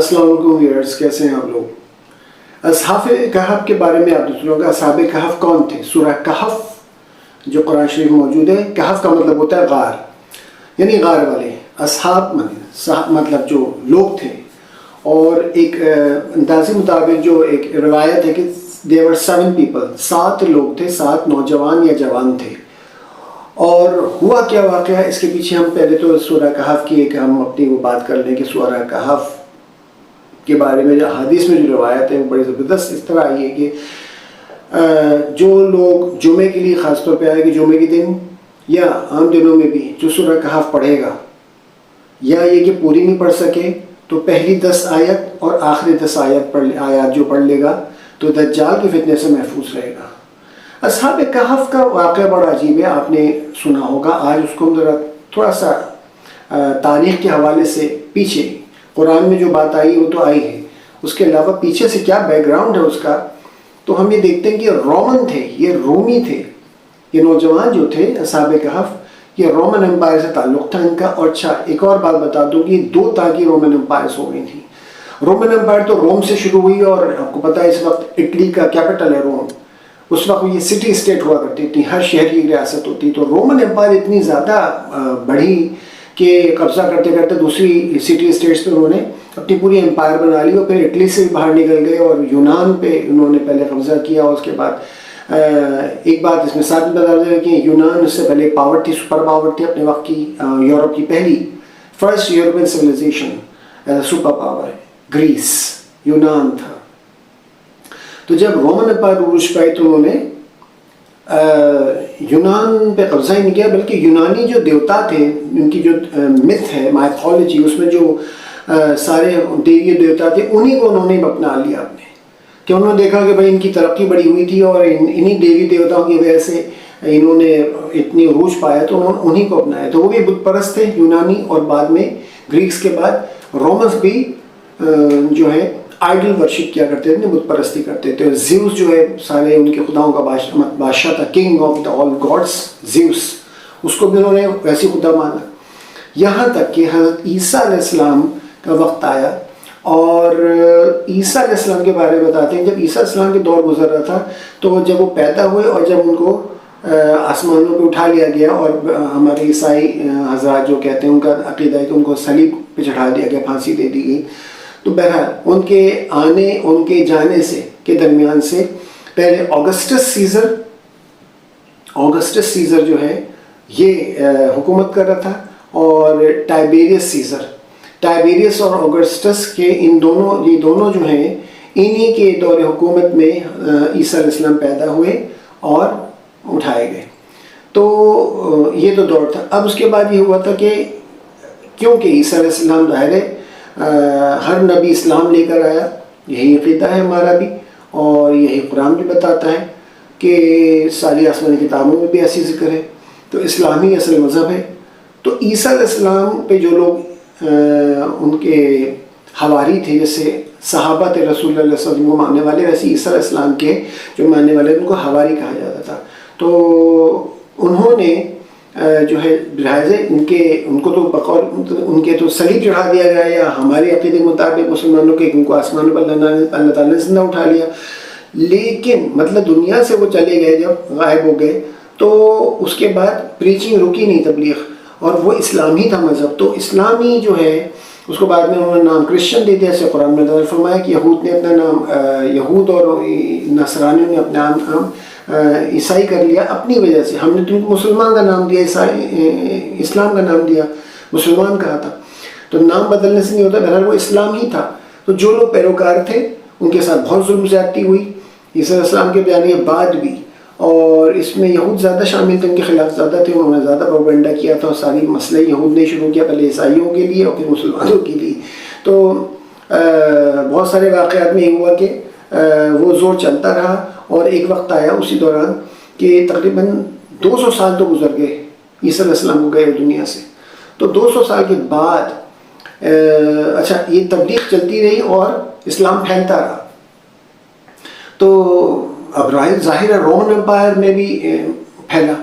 السلام علیکم ویئرز، کیسے ہیں آپ لوگ؟ اصحاب کہف کے بارے میں آپ سنو گے۔ اصحاب کہف کون تھے؟ سورہ کہف جو قرآن شریف میں موجود ہے، کہف کا مطلب ہوتا ہے غار، یعنی غار والے۔ اصحاب مطلب جو لوگ تھے، اور ایک اندازی مطابق جو ایک روایت ہے کہ there were 7 people، 7 لوگ تھے، 7 نوجوان یا جوان تھے۔ اور ہوا کیا واقعہ، اس کے پیچھے ہم پہلے تو سورہ کہف کی ایک ہم اپنی وہ بات کر لیں کہ سورہ کہف کے بارے میں جو حدیث میں جو روایت ہے وہ بڑی زبردست اس طرح آئی ہے کہ جو لوگ جمعے کے لیے خاص طور پہ آئے کہ جمعے کے دن یا عام دنوں میں بھی جو سورہ کہف پڑھے گا، یا یہ کہ پوری نہیں پڑھ سکے تو پہلی 10 آیت اور آخری 10 آیات جو پڑھ لے گا تو دجال کی فتنے سے محفوظ رہے گا۔ اصحاب کہف کا واقعہ بڑا عجیب ہے، آپ نے سنا ہوگا۔ آج اس کو ہم ذرا تھوڑا سا تاریخ کے حوالے سے پیچھے قرآن میں جو بات آئی وہ تو آئی ہے، اس کے علاوہ پیچھے سے کیا بیک گراؤنڈ ہے اس کا، تو ہم یہ دیکھتے ہیں کہ یہ رومن تھے، یہ رومی تھے، یہ نوجوان جو تھے اصحاب کہف، یہ رومن امپائر سے تعلق تھا ان کا۔ اور اچھا ایک اور بات بتا دوں کہ 2 طرح کی رومن امپائرس ہو گئی تھیں۔ رومن امپائر تو روم سے شروع ہوئی، اور آپ کو پتہ ہے اس وقت اٹلی کا کیپٹل ہے روم، اس وقت یہ سٹی اسٹیٹ ہوا کرتی تھی، ہر شہر کی ریاست ہوتی۔ تو رومن امپائر اتنی زیادہ بڑھی کہ قبضہ کرتے کرتے دوسری سٹی اسٹیٹس پہ انہوں نے اپنی پوری امپائر بنا لی، اور پھر اٹلی سے بھی باہر نکل گئے اور یونان پہ انہوں نے پہلے قبضہ کیا۔ اور اس کے بعد ایک بات اس میں ساتھ بتا دیں کہ یونان اس سے پہلے پاور تھی، سپر پاور تھی اپنے وقت کی، یورپ کی پہلی first European civilisation super power Greece, یونان تھا۔ تو جب رومن امپائر عروج پائی تو انہوں نے یونان پہ قبضہ ہی نہیں کیا، بلکہ یونانی جو دیوتا تھے، ان کی جو متھ ہے، مائتھولوجی، اس میں جو سارے دیوی دیوتا تھے انہی کو انہوں نے اپنا لیا اپنے، کہ انہوں نے دیکھا کہ بھائی ان کی ترقی بڑی ہوئی تھی اور انہی دیوی دیوتاؤں کی وجہ سے انہوں نے اتنی عروج پایا، تو انہوں نے انہی کو اپنایا۔ تو وہ بھی بت پرست تھے یونانی، اور بعد میں گریکس کے بعد رومنس بھی جو ہے آئیڈل ورشپ کیا کرتے تھے، بت پرستی کرتے تھے۔ زیوس جو ہے سارے ان کے خداؤں کا بادشاہ تھا، king of the all gods, Zeus, اس کو بھی انہوں نے ویسی خدا مانا۔ یہاں تک کہ حضرت عیسیٰ علیہ السلام کا وقت آیا، اور عیسیٰ علیہ السلام کے بارے میں بتاتے ہیں جب عیسیٰ علیہ السلام کے دور گزر رہا تھا، تو جب وہ پیدا ہوئے اور جب ان کو آسمانوں پہ اٹھا لیا گیا، اور ہمارے عیسائی حضرات جو کہتے ہیں ان کا عقیدہ ہے کہ ان کو صلیب پہ چڑھا دیا گیا، پھانسی دے دی گئی۔ تو بہرحال ان کے آنے ان کے جانے سے کے درمیان سے پہلے آگسٹس سیزر جو ہے یہ حکومت کر رہا تھا، اور ٹائبیریس اور آگسٹس کے یہ دونوں جو ہیں انہی کے دور حکومت میں عیسیٰ علیہ السلام پیدا ہوئے اور اٹھائے گئے۔ تو یہ تو دور تھا۔ اب اس کے بعد یہ ہوا تھا کہ کیونکہ عیسیٰ علیہ السلام ظاہر ہے ہر نبی اسلام لے کر آیا، یہی عقیدہ ہے ہمارا بھی، اور یہی قرآن بھی بتاتا ہے کہ ساری آسمانی کتابوں میں بھی ایسی ذکر ہے، تو اسلامی اصل مذہب ہے۔ تو عیسیٰ علیہ السلام پہ جو لوگ ان کے حواری تھے، جیسے صحابہ تھے رسول اللہ صلی اللہ علیہ وسلم کو ماننے والے، ویسے عیسیٰ علیہ السلام کے جو ماننے والے ان کو حواری کہا جاتا تھا۔ تو انہوں نے جو ہے ان کو تو بقول ان کے تو صلیب چڑھا دیا گیا، یا ہمارے عقیدے کے مطابق مسلمانوں کے ان کو آسمان پر اللہ تعالیٰ نے زندہ اٹھا لیا، لیکن مطلب دنیا سے وہ چلے گئے، جب غائب ہو گئے تو اس کے بعد پریچنگ رکی نہیں، تبلیغ، اور وہ اسلام ہی تھا مذہب۔ تو اسلامی جو ہے اس کو بعد میں انہوں نے نام کرسچن دے دیا، جیسے قرآن میں فرمایا کہ یہود نے اپنا نام، یہود اور نصرانیوں نے اپنا نام عیسائی کر لیا اپنی وجہ سے۔ ہم نے تم کو مسلمان کا نام دیا، اسلام کا نام دیا، مسلمان کہا تھا، تو نام بدلنے سے نہیں ہوتا، بہرحال وہ اسلام ہی تھا۔ تو جو لوگ پیروکار تھے ان کے ساتھ بہت ظلم زیادتی ہوئی عیسیٰ علیہ السلام کے بیان کے بعد بھی، اور اس میں یہود زیادہ شامل تھے، ان کے خلاف زیادہ تھے، انہوں نے زیادہ پروپیگنڈا کیا تھا، اور ساری مسئلہ یہود نے شروع کیا، پہلے عیسائیوں کے لیے اور پھر مسلمانوں کے لیے۔ تو بہت سارے واقعات میں یہ ہوا کہ وہ زور چلتا رہا، اور ایک وقت آیا اسی دوران کہ تقریباً 200 سال تو گزر گئے عیسیٰ علیہ السلام کو گئے دنیا سے۔ تو 200 سال کے بعد اچھا یہ تبلیغ چلتی رہی اور اسلام پھیلتا رہا۔ تو اب ظاہر ہے رومن امپائر میں بھی پھیلا۔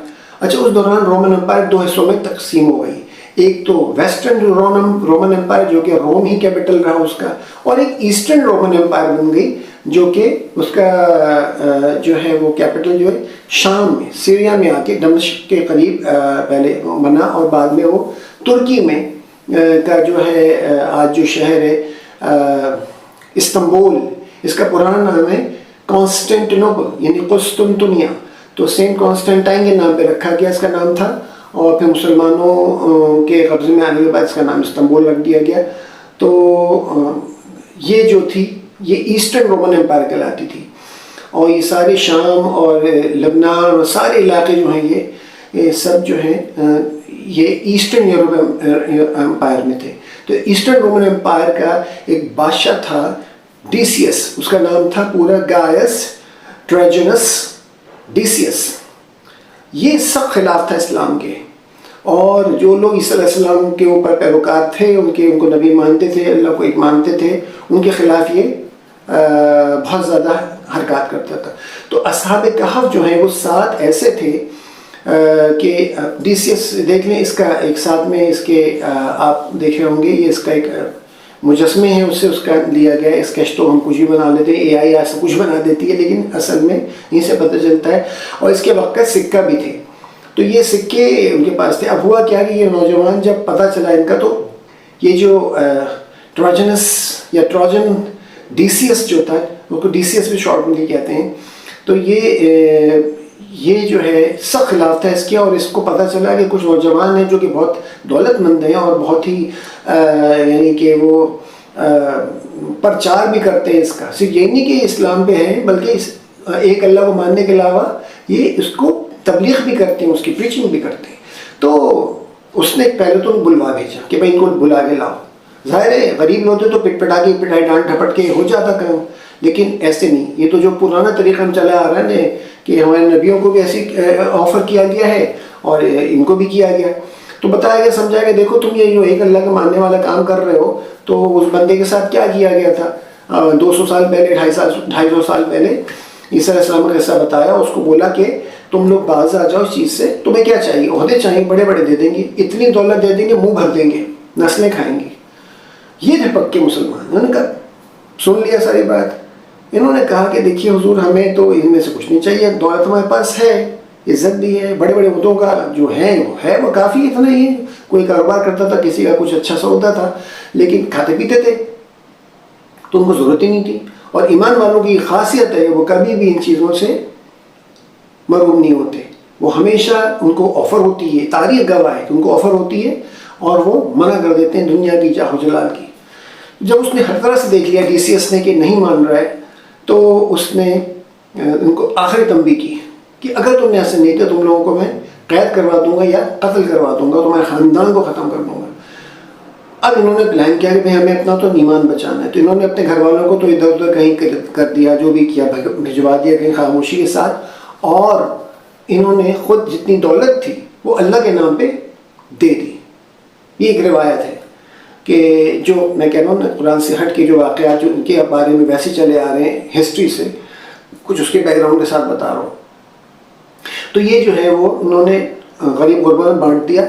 اچھا اس دوران رومن امپائر 2 حصوں میں تقسیم ہو گئی۔ ایک تو ویسٹرن رومن امپائر جو کہ روم ہی کیپٹل رہا اس کا، اور ایک ایسٹرن رومن امپائر بن گئی جو کہ اس کا جو ہے وہ کیپٹل جو ہے شام میں، سیریا میں آ کے دمشق کے قریب پہلے بنا، اور بعد میں وہ ترکی میں کا جو ہے آج جو شہر ہے استنبول، اس کا پرانا نام ہے کانسٹینٹینوپل یعنی قسطنطنیہ، تو سینٹ کانسٹینٹائن کے نام پہ رکھا گیا اس کا نام تھا، اور پھر مسلمانوں کے قبضے میں آنے کے بعد اس کا نام استنبول رکھ دیا گیا۔ تو یہ جو تھی یہ ایسٹرن رومن امپائر کہلاتی تھی، اور یہ سارے شام اور لبنان اور سارے علاقے جو ہیں یہ سب جو ہیں یہ ایسٹرن یورپ امپائر میں تھے۔ تو ایسٹرن رومن امپائر کا ایک بادشاہ تھا ڈیسیس، اس کا نام تھا پورا گائس ٹریجنس ڈیسیس۔ یہ سب خلاف تھا اسلام کے، اور جو لوگ عیسیٰ علیہ السلام کے اوپر پیروکار تھے، ان کو نبی مانتے تھے، اللہ کو ایک مانتے تھے، ان کے خلاف یہ بہت زیادہ حرکات کرتا تھا۔ تو اصحاب کہف جو ہیں وہ 7 ایسے تھے کہ ڈیسیس دیکھ لیں، اس کا ایک ساتھ میں اس کے آپ دیکھے ہوں گے، یہ اس کا ایک مجسمے ہیں، اس سے اس کا لیا گیا ہے، اسکیچ تو ہم کچھ بھی بنا لیتے ہیں، اے آئی ایسا کچھ بنا دیتی ہے، لیکن اصل میں یہیں سے پتہ چلتا ہے۔ اور اس کے وقت کا سکہ بھی تھے، تو یہ سکے ان کے پاس تھے۔ اب ہوا کیا کہ یہ نوجوان جب پتہ چلا ان کا، تو یہ جو ٹروجنس یا ٹروجن ڈیسیس جو تھا، وہ کو ڈیسیس بھی شارٹ میں کہتے ہیں، تو یہ جو ہے سخت خلاف تھا اس کے، اور اس کو پتہ چلا کہ کچھ نوجوان ہیں جو کہ بہت دولت مند ہیں اور بہت ہی یعنی کہ وہ پرچار بھی کرتے ہیں اس کا، صرف یہ نہیں کہ اسلام پہ ہیں بلکہ ایک اللہ کو ماننے کے علاوہ یہ اس کو تبلیغ بھی کرتے ہیں، اس کی پریچنگ بھی کرتے ہیں۔ تو اس نے پہلے تو بلوا بھیجا کہ بھائی ان کو بلا کے لاؤ۔ ظاہر ہے غریب لوگ تو پٹائی ڈانٹ ڈھپٹ کے ہو جاتا کام، لیکن ایسے نہیں، یہ تو جو پرانا طریقہ ہم چلا آ رہا ہے کہ ہمارے نبیوں کو بھی ایسی آفر کیا گیا ہے اور ان کو بھی کیا گیا، تو بتایا گیا سمجھایا کہ دیکھو تم یہ جو ایک اللہ کا ماننے والا کام کر رہے ہو، تو اس بندے کے ساتھ کیا کیا گیا تھا 200 سال پہلے 250 سال پہلے عیسیٰ علیہ السلام نے ایسا بتایا، اس کو بولا کہ تم لوگ باز آ جاؤ اس چیز سے، تمہیں کیا چاہیے، عہدے چاہیے بڑے بڑے دے دیں گے، اتنی دولت دے دیں گے، منہ بھر دیں گے، نسلیں کھائیں گے۔ یہ تھے پکے مسلمان، انہوں نے کہا سن لیا ساری بات۔ انہوں نے کہا کہ دیکھیے حضور ہمیں تو ان میں سے کچھ نہیں چاہیے، دولت ہمارے پاس ہے، عزت بھی ہے، بڑے بڑے عہدوں کا جو ہے وہ کافی، اتنا ہی ہے، کوئی کاروبار کرتا تھا، کسی کا کچھ اچھا سا عہدہ تھا، لیکن کھاتے پیتے تھے تو ان کو ضرورت ہی نہیں تھی۔ اور ایمان والوں کی خاصیت ہے وہ کبھی بھی ان چیزوں سے محروم نہیں ہوتے، وہ ہمیشہ ان کو آفر ہوتی ہے، تاریخ گواہ ہے کہ ان کو آفر ہوتی ہے اور وہ منع کر دیتے ہیں دنیا کی جاہ و جلال کی۔ جب اس نے ہر طرح سے دیکھ لیا ڈیسیس نے کہ نہیں مان رہا ہے، تو اس نے ان کو آخری تنبیہ کی کہ اگر تم نے ایسے نہیں کیا تم لوگوں کو میں قید کروا دوں گا یا قتل کروا دوں گا، تمہارے خاندان کو ختم کر دوں گا۔ اب انہوں نے پلان کیا کہ بھائی ہمیں اپنا تو ایمان بچانا ہے، تو انہوں نے اپنے گھر والوں کو تو ادھر ادھر کہیں کر دیا، جو بھی کیا بھجوا دیا کہیں خاموشی کے ساتھ، اور انہوں نے خود جتنی دولت تھی وہ اللہ کے نام پہ دے دی۔ یہ ایک روایت ہے کہ جو میں کہہ رہا ہوں نا قرآن سے ہٹ کے جو واقعات جو ان کے بارے میں ویسے چلے آ رہے ہیں ہسٹری سے، کچھ اس کے بیک گراؤنڈ کے ساتھ بتا رہا ہوں۔ تو یہ جو ہے وہ انہوں نے غریب غربا میں بانٹ دیا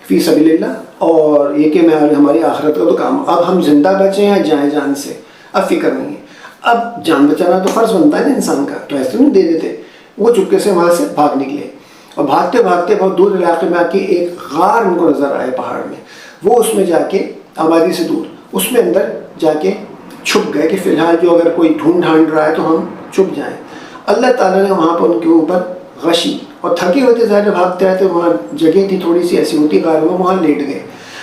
فی سبیل اللہ، اور یہ کہ میں ہماری آخرت کا تو کام، اب ہم زندہ بچے ہیں جائیں جان سے، اب فکر نہیں ہے، اب جان بچانا تو فرض بنتا ہے نا انسان کا، تو ایسے نہیں دے دیتے۔ وہ چپکے سے وہاں سے بھاگ نکلے، اور بھاگتے بھاگتے بہت دور علاقے میں آ کے ایک غار ان کو نظر آئے پہاڑ میں، وہ اس میں جا کے آبادی سے دور اس میں اندر جا کے چھپ گئے کہ فی الحال جو اگر کوئی ڈھونڈ رہا ہے تو ہم چھپ جائیں۔ اللہ تعالیٰ نے وہاں پر ان کے اوپر غشی، اور تھکے ہوتے ظاہر بھاگتے آئے تو وہاں جگہ تھی تھوڑی سی ایسی ہوتی غار میں، وہاں لیٹ گئے،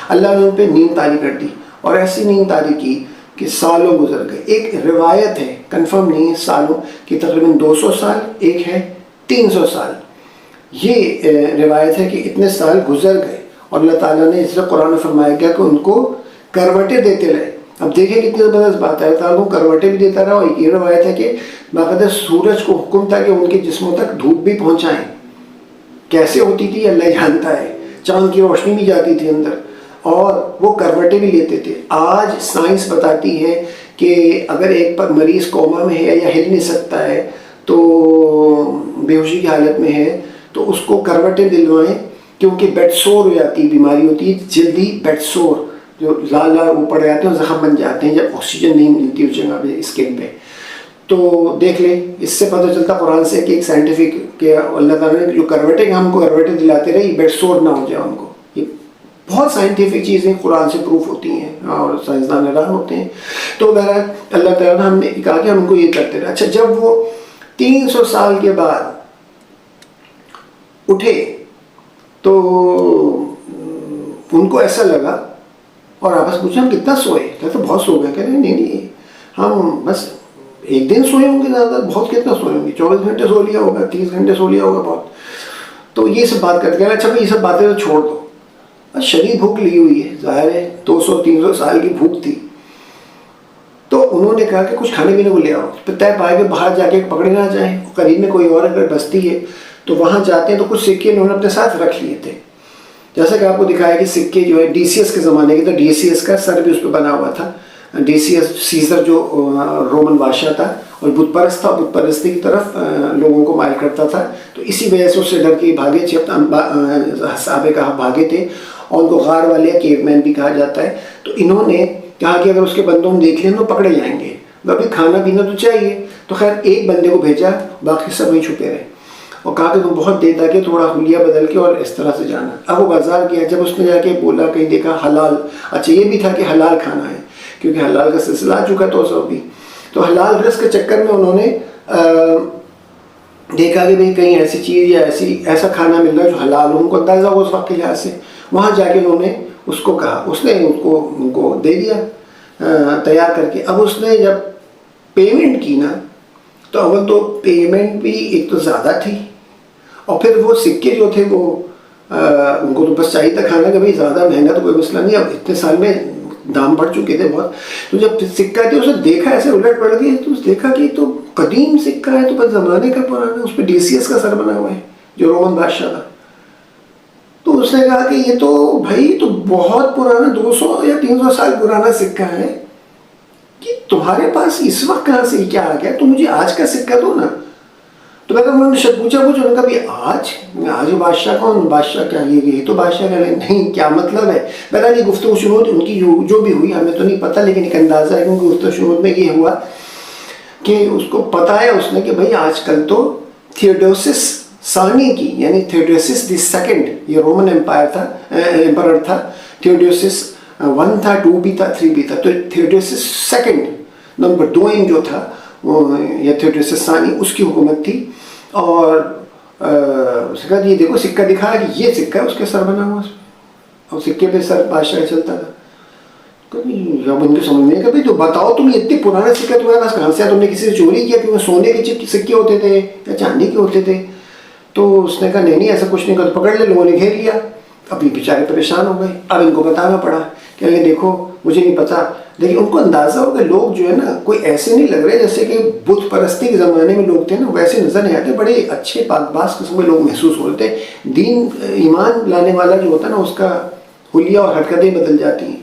اللہ نے ان پہ نیند طاری کر دی، اور ایسی نیند طاری کی کہ سالوں گزر گئے۔ ایک روایت ہے کنفرم نہیں ہے سالوں کہ تقریباً 200 سال، ایک ہے 300 سال، یہ روایت ہے کہ اتنے سال گزر گئے، اور اللہ تعالیٰ نے اس سے قرآن میں فرمایا گیا کہ ان کو کروٹیں دیتے رہے۔ اب دیکھیں کتنی زبردست بات ہے، اللہ تعالیٰ کو کروٹیں بھی دیتا رہا، اور یہ روایت ہے کہ باقاعدہ سورج کو حکم تھا کہ ان کے جسموں تک دھوپ بھی پہنچائیں، کیسے ہوتی تھی اللہ جانتا ہے، چاند کی روشنی بھی جاتی تھی اندر، اور وہ کروٹیں بھی لیتے تھے۔ آج سائنس بتاتی ہے کہ اگر ایک پر مریض کوما میں ہے یا ہل نہیں سکتا ہے، تو بے ہوشی کی حالت میں ہے، تو اس کو کروٹیں دلوائیں کیونکہ بیڈ سور ہو جاتی ہے، بیماری ہوتی ہے جلدی بیڈ سور، جو لال لال وہ پڑ جاتے ہیں اور زخم بن جاتے ہیں جب آکسیجن نہیں ملتی اس جگہ پہ اسکن پہ. تو دیکھ لیں، اس سے پتہ چلتا قرآن سے کہ ایک سائنٹیفک کہ اللہ تعالیٰ نے جو کروٹیں ہم کو کروٹیں دلاتے رہے، بیڈ سور نہ ہو جائے ان کو. یہ بہت سائنٹیفک چیزیں قرآن سے پروف ہوتی ہیں اور سائنسدان حیران ہوتے ہیں. تو بہرحال اللہ تعالیٰ نے ہم نے کہا کہ ہم ان کو یہ کرتے رہے. اچھا، جب وہ 300 سال کے بعد اٹھے تو ان کو ایسا لگا اور آپس پوچھا ہم کتنا سوئے؟ کہتے بہت سو گئے. کہہ رہے نہیں ہم بس ایک دن سوئے ہوں گے، زیادہ بہت کتنا سوئے ہوں گے، 24 گھنٹے سو لیا ہوگا، 30 گھنٹے سو لیا ہوگا بہت. تو یہ سب بات کرتے ہیں. اچھا یہ سب باتیں تو چھوڑ دو، شدید بھوک لی ہوئی ہے، ظاہر ہے 200-300 سال کی بھوک تھی. تو انہوں نے کہا کہ کچھ کھانے پینے کو لے آؤ. پھر طے پائے کہ باہر جا کے پکڑے نہ جائیں، قریب میں کوئی اور اگر بستی ہے تو وہاں جاتے ہیں. تو کچھ سکے انہوں نے اپنے ساتھ رکھ لیے تھے. جیسا کہ آپ کو دکھایا کہ سکے جو ہے ڈی سی ایس کے زمانے کے، تو ڈی سی ایس کا سر بھی اس پہ بنا ہوا تھا. ڈی سی ایس سیزر جو رومن بادشاہ تھا اور بت پرست تھا، بت پرستی کی طرف لوگوں کو مائل کرتا تھا. تو اسی وجہ سے اس سے ڈر کے بھاگے، صحابہ کہا بھاگے تھے، اور ان کو غار والے کیو مین بھی کہا جاتا ہے. تو انہوں نے کہا کہ اگر اس کے بندوں ہم دیکھ لیں تو پکڑے جائیں گے، ابھی کھانا پینا تو چاہیے. تو خیر ایک بندے کو بھیجا، باقی سب وہیں چھپے رہے، اور کہا کہ تم بہت دیر تک تھوڑا حلیہ بدل کے اور اس طرح سے جانا. اب وہ بازار گیا، جب اس نے جا کے بولا کہیں دیکھا حلال. اچھا یہ بھی تھا کہ حلال کھانا ہے کیونکہ حلال کا سلسلہ آ چکا تو سب بھی. تو حلال رزق کے چکر میں انہوں نے دیکھا کہ بھئی کہیں ایسی چیز یا ایسا کھانا مل رہا ہے جو حلال ہو. ان کو اندازہ ہو اس وقت کے لحاظ سے. وہاں جا کے انہوں نے اس کو کہا، اس نے ان کو دے دیا تیار کر کے. اب اس نے جب پیمنٹ کی نا، تو اول تو پیمنٹ بھی ایک تو زیادہ تھی، اور پھر وہ سکے جو تھے وہ ان کو تو بس چاہیے تھا کھانا کہ بھائی زیادہ مہنگا تو کوئی مسئلہ نہیں، اب اتنے سال میں دام بڑھ چکے تھے بہت. تو جب سکہ تھے اسے دیکھا، ایسے الٹ پڑ گئی، تو دیکھا کہ تو قدیم سکہ ہے، تو بس زمانے کا پرانا، اس پہ ڈی سی ایس کا سر بنا ہوا ہے جو رومن بادشاہ تھا. تو اس نے کہا کہ یہ تو بھائی تو بہت پرانا 200 یا 300 سال پرانا سکہ ہے، کہ تمہارے پاس اس وقت کہاں سے کیا آ گیا؟ تو مجھے آج کا سکہ دو نا. تو میں انہوں نے پوچھا انہوں نے کہا بھی آج بادشاہ کون؟ بادشاہ کیا یہ تو بادشاہ کا نہیں، کیا مطلب ہے؟ بہرحال یہ گفتگو شنود ان کی جو بھی ہوئی ہمیں تو نہیں پتہ، لیکن ایک اندازہ ہے کیونکہ گفتگو شنود میں یہ ہوا کہ اس کو پتہ ہے اس نے کہ بھائی آج کل تو تھیوڈوسس ثانی کی، یعنی تھیوڈوسس دی سیکنڈ، یہ رومن امپائر تھا، امپرر تھا. تھیوڈوسس 1 تھا، 2 بھی تھا، 3 بھی تھا. تو تھیوڈوسس سیکنڈ نمبر 2 جو تھا یا تھیوڈوسس ثانی، اس کی حکومت تھی. اور اس نے کہا یہ دیکھو سکہ دکھایا کہ یہ سکہ اس کے سر بنا ہوا، اور سکے پہ سر بادشاہ چلتا تھا. جب ان کے سمجھ میں کہ بھائی تو بتاؤ تم اتنے پرانا سکہ تمہارے پاس کہاں سے آیا؟ تم نے کسی سے چوری کیا؟ کیونکہ سونے کے سکے ہوتے تھے یا چاندی کے ہوتے تھے. تو اس نے کہا نہیں ایسا کچھ نہیں. کہا تو پکڑ لے. لوگوں نے گھیر لیا. ابھی بیچارے پریشان ہو گئے. اب ان کو بتانا پڑا کہ دیکھو مجھے نہیں پتا. لیکن ان کو اندازہ ہو کہ لوگ جو ہے نا کوئی ایسے نہیں لگ رہے جیسے کہ بت پرستی کے زمانے میں لوگ تھے نا، ویسے نظر نہیں آتے. بڑے اچھے پاک باز قسم کے لوگ محسوس ہوتے. دین ایمان لانے والا جو ہوتا ہے نا، اس کا حلیہ اور حرکتیں بدل جاتی ہیں.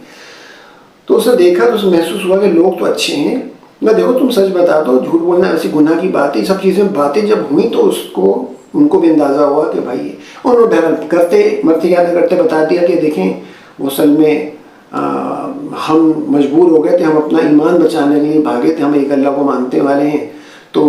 تو اسے دیکھا تو اسے محسوس ہوا کہ لوگ تو اچھے ہیں. میں دیکھو تم سچ بتا دو، جھوٹ بولنا ایسی گناہ کی بات ہے. سب چیزیں باتیں جب ہوئیں تو ان کو بھی اندازہ ہوا کہ بھائی انہوں نے کرتے مرتے یا نہ کرتے بتا دیا کہ دیکھیں وہ اصل میں ہم مجبور ہو گئے تھے، ہم اپنا ایمان بچانے کے لیے بھاگے تھے، ہم ایک اللہ کو مانتے والے ہیں. تو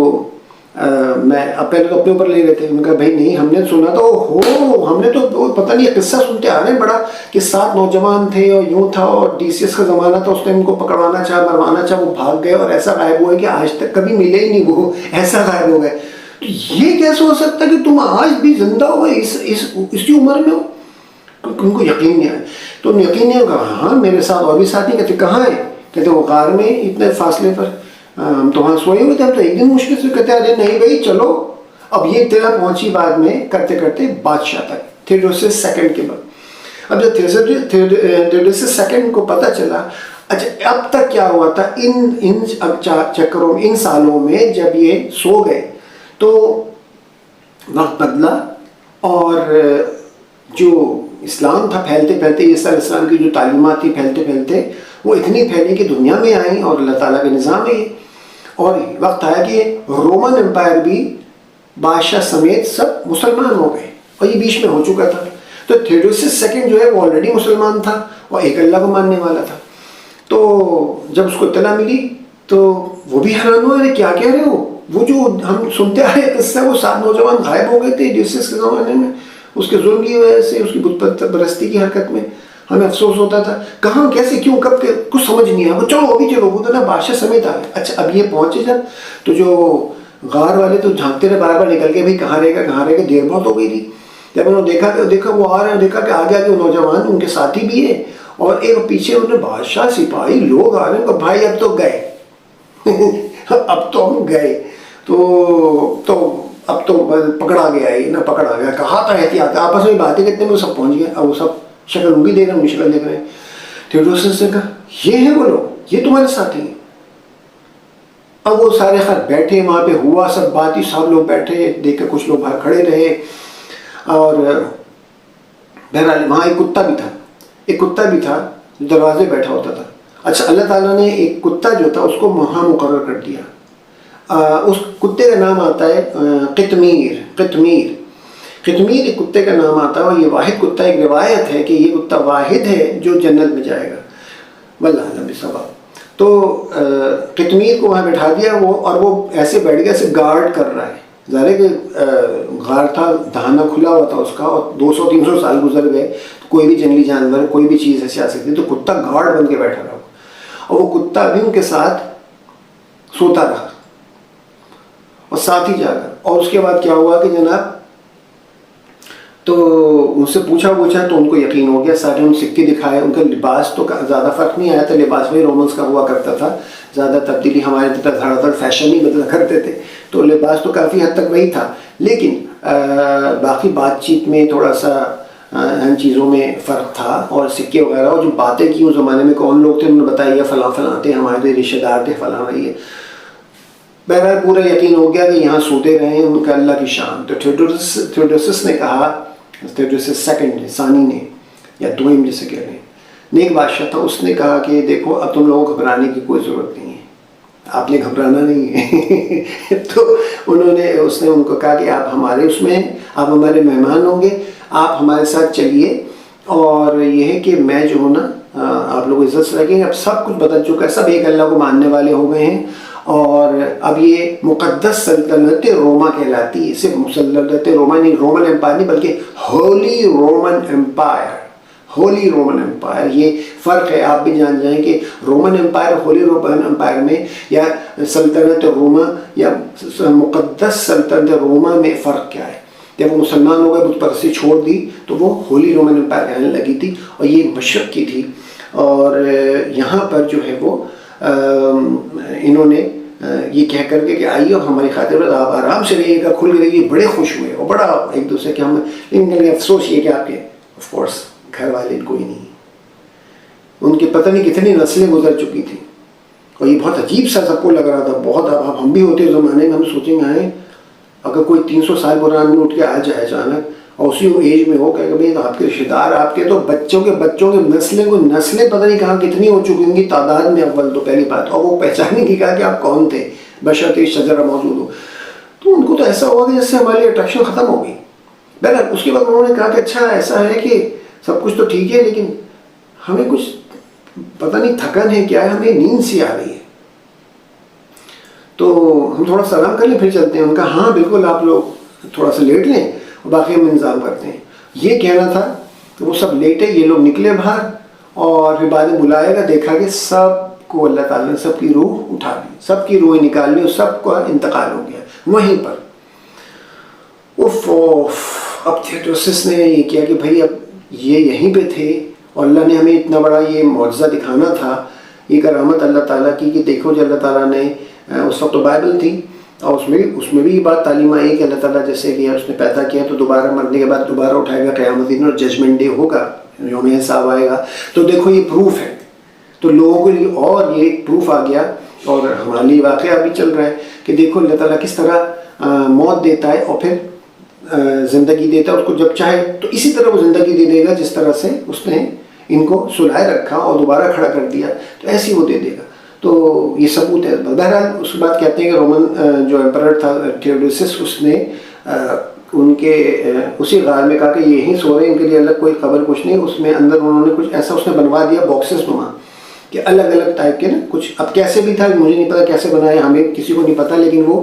میں اب پہلے تو اپنے اوپر لے رہے تھے. ان کا بھائی نہیں، ہم نے سنا تو ہم نے تو پتہ نہیں قصہ سنتے آ رہے ہیں بڑا کہ 7 نوجوان تھے اور یوں تھا اور ڈی سی ایس کا زمانہ تھا، اس نے ان کو پکڑوانا چاہا، مروانا چاہا، وہ بھاگ گئے اور ایسا غائب ہوا ہے کہ آج تک کبھی ملے ہی نہیں، وہ ایسا غائب ہو گئے. تو یہ کیسے ہو سکتا ہے کہ تم آج بھی زندہ ہو اسی عمر میں ہو؟ ان کو یقین نہیں آیا. تو یقین نہیں ہوگا. ہاں میرے ساتھ اور بھی ساتھی. کہتے کہاں ہیں؟ کہتے وہ غار میں اتنے فاصلے پر، ہم تو وہاں سوئے ہوئے تھے، ہم تو ایک دن مشکل سے. کہتے ارے نہیں بھائی چلو. اب یہ اطلاع پہنچی بعد میں کرتے کرتے بادشاہ تک، تھیوڈوسس سیکنڈ کے بعد. اب جب تھیوڈوسس سیکنڈ کو پتہ چلا، اچھا اب تک کیا ہوا تھا ان چکروں میں، ان سالوں میں جب یہ سو گئے تو وقت بدلا، اور جو اسلام تھا پھیلتے پھیلتے، عیسیٰ علیہ السلام کی جو تعلیمات تھی پھیلتے پھیلتے وہ اتنی پھیلی کہ دنیا میں آئیں، اور اللہ تعالیٰ کے نظام ہے. اور وقت آیا کہ رومن امپائر بھی بادشاہ سمیت سب مسلمان ہو گئے، اور یہ بیچ میں ہو چکا تھا. تو تھیوڈوسس سیکنڈ جو ہے وہ آلریڈی مسلمان تھا اور ایک اللہ کو ماننے والا تھا. تو جب اس کو اطلاع ملی تو وہ بھی حیران ہوا, ارے کیا کہہ رہے ہو, وہ جو ہم سنتے آئے قصہ وہ 7 نوجوان غائب ہو گئے تھے ڈیوسس کے زمانے میں, اس کے ظلم کی وجہ سے, اس کی بت پرستی کی حرکت میں. ہمیں افسوس ہوتا تھا کہاں کیسے کیوں کب کے کچھ سمجھ نہیں آیا. وہ چلو ابھی چلو, وہ تو نا بادشاہ سمیت آ گئے. اچھا اب یہ پہنچے جب تو جو غار والے تو جھانکتے رہے بار بار نکل کے, بھائی کہاں رہے گا, دیر بہت ہو گئی تھی. جب انہوں نے دیکھا وہ آ رہے ہیں, دیکھا کہ آگے آگے وہ نوجوان ان کے ساتھی بھی ہیں اور ایک پیچھے انہیں بادشاہ سپاہی لوگ آ رہے ہیں. کہ بھائی اب تو گئے اب تو ہم گئے, تو اب تو پکڑا گیا ہے نا, پکڑا گیا. کہا تھا احتیاط, آپس میں باتیں کرتے ہیں وہ سب پہنچ گئے. اب وہ سب شکل ان بھی دیکھ رہے ہیں, ان کی شکل دیکھ رہے ہیں. تھیوڈوسس نے کہا یہ ہیں وہ لوگ, یہ تمہارے ساتھی ہیں. اب وہ سارے خیر بیٹھے وہاں پہ, ہوا سب بات ہی, سب لوگ بیٹھے, دیکھ کے کچھ لوگ باہر کھڑے رہے. اور بہرحال وہاں ایک کتا بھی تھا جو دروازے بیٹھا ہوتا تھا. اچھا اللہ تعالیٰ نے ایک کتا جو تھا اس کو وہاں مقرر کر دیا. اس کتے کا نام آتا ہے قطمیر ایک کتے کا نام آتا ہے, اور یہ واحد کتا, ایک روایت ہے کہ یہ کتا واحد ہے جو جنت میں جائے گا, واللہ اعلم بالصواب. تو قطمیر کو وہاں بٹھا دیا وہ, اور وہ ایسے بیٹھ گیا ایسے گارڈ کر رہا ہے. ظاہر ہے کہ غار تھا, دہانہ کھلا ہوا تھا اس کا, اور 200-300 سال گزر گئے, کوئی بھی جنگلی جانور کوئی بھی چیز ایسی آ سکتی, تو کتا گارڈ بن کے بیٹھا رہا. اور وہ کتا بھی ان کے ساتھ سوتا رہا اور ساتھ ہی جاگا. اور اس کے بعد کیا ہوا کہ جناب, تو ان سے پوچھا تو ان کو یقین ہو گیا. سارے ان سکے دکھائے, ان کا لباس تو زیادہ فرق نہیں آیا تھا, لباس وہی رومنس کا ہوا کرتا تھا, زیادہ تبدیلی ہمارے طرح دھڑ دھڑ فیشن نہیں بدلا کرتے تھے, تو لباس تو کافی حد تک وہی تھا. لیکن باقی بات چیت میں تھوڑا سا ان چیزوں میں فرق تھا, اور سکے وغیرہ, اور جو باتیں کی اس زمانے میں کون لوگ تھے انہوں نے بتایا فلاں تھے, ہمارے رشتہ دار تھے, فلاں رہی ہے. بہرحال پورا یقین ہو گیا کہ یہاں سوتے رہے ان کا اللہ کی شان. تو تھیوڈوسس نے کہا, تھیوڈوسس سیکنڈ ثانی نے, یا دوئم جسے کہہ رہے ہیں, نیک بادشاہ تھا, اس نے کہا کہ دیکھو اب تم لوگوں کو گھبرانے کی کوئی ضرورت نہیں ہے, آپ نے گھبرانا نہیں ہے. تو اس نے ان کو کہا کہ آپ ہمارے اس میں, آپ ہمارے مہمان ہوں گے, آپ ہمارے ساتھ چلیے. اور یہ ہے کہ میں جو ہوں نا, آپ لوگ عزت سے رکھیں. اب سب کچھ بدل چکا ہے, سب ایک اللہ کو ماننے والے ہو گئے ہیں, اور اب یہ مقدس سلطنت روما کہلاتی ہے. صرف سلطنت روما نہیں, رومن امپائر نہیں, بلکہ ہولی رومن امپائر. یہ فرق ہے, آپ بھی جان جائیں کہ Roman empire, holy Roman empire میں, یا سلطنت روما یا مقدس سلطنت روما میں فرق کیا ہے. جب وہ مسلمان ہو گئے, بت پرستی چھوڑ دی, تو وہ ہولی رومن امپائر کہنے لگی تھی, اور یہ مشرق کی تھی. اور یہاں پر جو ہے وہ انہوں نے یہ کہہ کر کے کہ آئیے اب ہماری خاطر پر آپ آرام سے رہیے گا, کھل کے رہیے. بڑے خوش ہوئے اور بڑا ایک دوسرے کے ہم, لیکن افسوس یہ کہ آپ کے آف کورس گھر والے کوئی نہیں, ان کے پتہ نہیں کتنی نسلیں گزر چکی تھیں. اور یہ بہت عجیب سا سب کو لگ رہا تھا, بہت. اب ہم بھی ہوتے اس زمانے میں, ہم سوچیں گے اگر کوئی 300 سال پرانا اٹھ کے آ جائے اچانک, اور اسی ایج میں ہو کہ بھائی آپ کے رشتے دار, آپ کے تو بچوں کے نسلیں پتہ نہیں کہاں کتنی ہو چکی, ان کی تعداد میں اول تو پہلی بات, اور وہ پہچانے کی کہا کہ آپ کون تھے بشرطِ شجرہ موجود ہو. تو ان کو تو ایسا ہوا کہ جس سے ہماری اٹریکشن ختم ہو گئی. بہرحال اس کے بعد انہوں نے کہا کہ اچھا ایسا ہے کہ سب کچھ تو ٹھیک ہے, لیکن ہمیں کچھ پتہ نہیں تھکن ہے کیا ہے, ہمیں نیند سی آ رہی ہے, تو ہم تھوڑا سا آرام کر لیں پھر چلتے ہیں. ان کا ہاں بالکل, آپ لوگ تھوڑا سا لیٹ لیں اور باقی ہم انتظام کرتے ہیں. یہ کہنا تھا کہ وہ سب لیٹے, یہ لوگ نکلے باہر, اور پھر بعد میں بلایا گا, دیکھا کہ سب کو اللہ تعالیٰ نے سب کی روح اٹھا لی, سب کی روحیں نکال لی, اور سب کا انتقال ہو گیا وہیں پر. اب تھیوڈوسس نے یہ کیا کہ بھائی اب یہ یہیں پہ تھے, اور اللہ نے ہمیں اتنا بڑا یہ معجزہ دکھانا تھا, یہ کرامت اللہ تعالیٰ کی, کہ دیکھو جو اللہ تعالیٰ نے, اس وقت تو بائبل تھی, اور اس میں بھی یہ بات تعلیم آئی کہ اللہ تعالیٰ جیسے کہ اس نے پیدا کیا تو دوبارہ مرنے کے بعد دوبارہ اٹھائے گا قیامت دن, اور ججمنٹ ڈے ہوگا, یوم حساب آئے گا. تو دیکھو یہ پروف ہے, تو لوگوں کے لیے اور یہ پروف آ گیا, اور ہمارے لیے واقعہ بھی چل رہا ہے کہ دیکھو اللہ تعالیٰ کس طرح موت دیتا ہے اور پھر زندگی دیتا ہے اس کو جب چاہے, تو اسی طرح وہ زندگی دے دے گا جس طرح سے اس نے ان کو سلائے رکھا اور دوبارہ کھڑا کر دیا, تو ایسے ہی وہ دے دے گا. تو یہ ثبوت ہے. بہرحال اس کے بعد کہتے ہیں کہ رومن جو ایمپرر تھا تھیوڈوسس, اس نے ان کے اسی غار میں کہا کہ یہیں سو رہے ہیں، ان کے لیے الگ کوئی قبر کچھ نہیں. اس میں اندر انہوں نے کچھ ایسا اس نے بنوا دیا باکسز نما کہ الگ الگ ٹائپ کے نا کچھ، اب کیسے بھی تھا مجھے نہیں پتا کیسے بنایا، ہمیں کسی کو نہیں پتا، لیکن وہ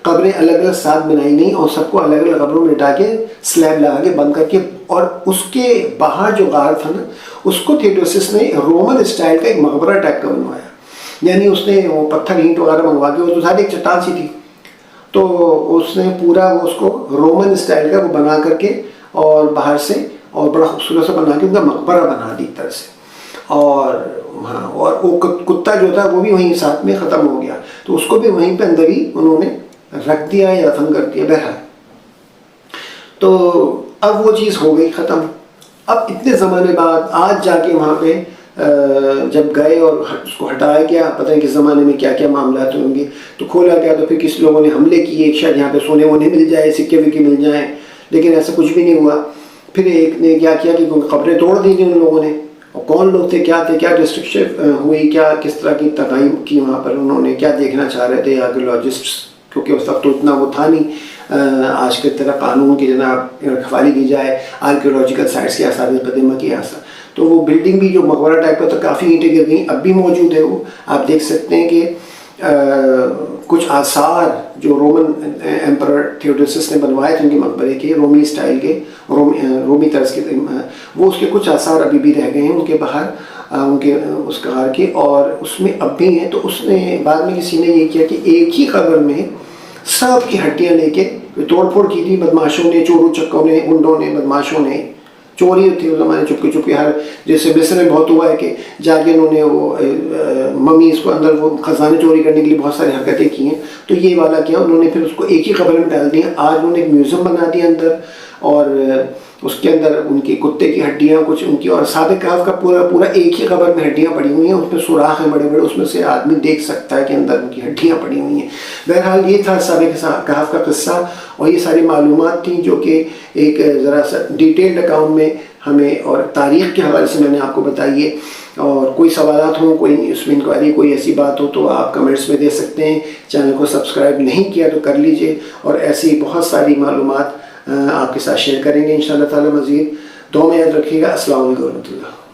قبریں الگ الگ ساتھ بنائی گئی اور سب کو الگ الگ قبروں میں لٹا کے سلیب لگا کے بند کر کے، اور اس کے باہر جو غار تھا نا اس کو تھیوڈوسس نے رومن اسٹائل کا ایک مقبرہ ٹائپ کا بنوایا. یعنی اس نے وہ پتھر اینٹ وغیرہ منگوا کے، وہ تو ساری ایک چٹان سی تھی، تو اس نے پورا اس کو رومن اسٹائل کا وہ بنا کر کے اور باہر سے اور بڑا خوبصورت سا بنا کے ان کا مقبرہ بنا دی ایک طرح سے. اور ہاں، اور وہ کتا جو تھا وہ بھی وہیں ساتھ میں ختم ہو گیا، تو اس کو بھی وہیں پہ اندر ہی انہوں نے رکھ دیا یا دفن کر دیا. بہرحال تو اب وہ چیز ہو گئی ختم. اب اتنے زمانے بعد آج جا کے وہاں پہ جب گئے اور اس کو ہٹایا گیا، پتہ نہیں کس زمانے میں کیا کیا معاملات ہوں گے، تو کھولا گیا تو پھر کس لوگوں نے حملے کیے، ایک شاید یہاں پہ سونے وونے مل جائے، سکے وکے مل جائیں، لیکن ایسا کچھ بھی نہیں ہوا. پھر ایک نے کیا کیا کہ قبریں توڑ دی ان لوگوں نے، اور کون لوگ تھے، کیا تھے، کیا ڈسٹرکشن ہوئی، کیا کس طرح کی تقایم کی وہاں پر، انہوں نے کیا دیکھنا چاہ رہے تھے آرکیولوجسٹس، کیونکہ اس وقت تو اتنا وہ تھا نہیں آج کی طرح قانون کی جناب رکھوالی کی جائے آرکیولوجیکل سائٹس کے آثار قدیمہ کے آثار. تو وہ بلڈنگ بھی جو مقبرہ ٹائپ کا تھا کافی اینٹیں گر گئیں، اب بھی موجود ہے. وہ آپ دیکھ سکتے ہیں کہ کچھ آثار جو رومن ایمپرر تھیوڈوسس نے بنوائے تھے ان کے مقبرے کے، رومی اسٹائل کے، رومی طرز کے، وہ اس کے کچھ آثار ابھی بھی رہ گئے ہیں ان کے باہر، ان کے اس غار کے، اور اس میں اب بھی ہیں. تو اس نے بعد میں کسی نے یہ کیا کہ ایک ہی قبر میں سب کی ہڈیاں لے کے توڑ پھوڑ کی تھی بدماشوں نے، چوروں چکوں نے، گنڈوں نے، بدماشوں نے. چوری تھی اس زمانے چپکے چپکے، ہر جیسے مصر میں بہت ہوا ہے کہ جا کے انہوں نے وہ ممیز کو اندر وہ خزانے چوری کرنے کے لیے بہت ساری حرکتیں کی ہیں. تو یہ والا کیا انہوں نے پھر اس کو ایک ہی قبر میں ڈال دیا. آج انہوں نے ایک میوزیم بنا دیا اندر، اور اس کے اندر ان کے کتے کی ہڈیاں کچھ ان کی، اور سابق کہف کا پورا ایک ہی قبر میں ہڈیاں پڑی ہوئی ہیں، اس میں سوراخ ہیں بڑے بڑے، اس میں سے آدمی دیکھ سکتا ہے کہ اندر ان کی ہڈیاں پڑی ہوئی ہیں. بہرحال یہ تھا سابق کہف کا قصہ، اور یہ ساری معلومات تھیں جو کہ ایک ذرا سا ڈیٹیلڈ اکاؤنٹ میں ہمیں اور تاریخ کے حوالے سے میں نے آپ کو بتائی ہے. اور کوئی سوالات ہوں، کوئی اس میں انکوائری، کوئی ایسی بات ہو تو آپ کمنٹس میں دے سکتے ہیں. چینل کو سبسکرائب نہیں کیا تو کر لیجئے، اور ایسی بہت ساری معلومات آپ کے ساتھ شیئر کریں گے انشاءاللہ تعالی. مزید دعا میں یاد رکھیے گا. السلام علیکم ورحمۃ اللہ.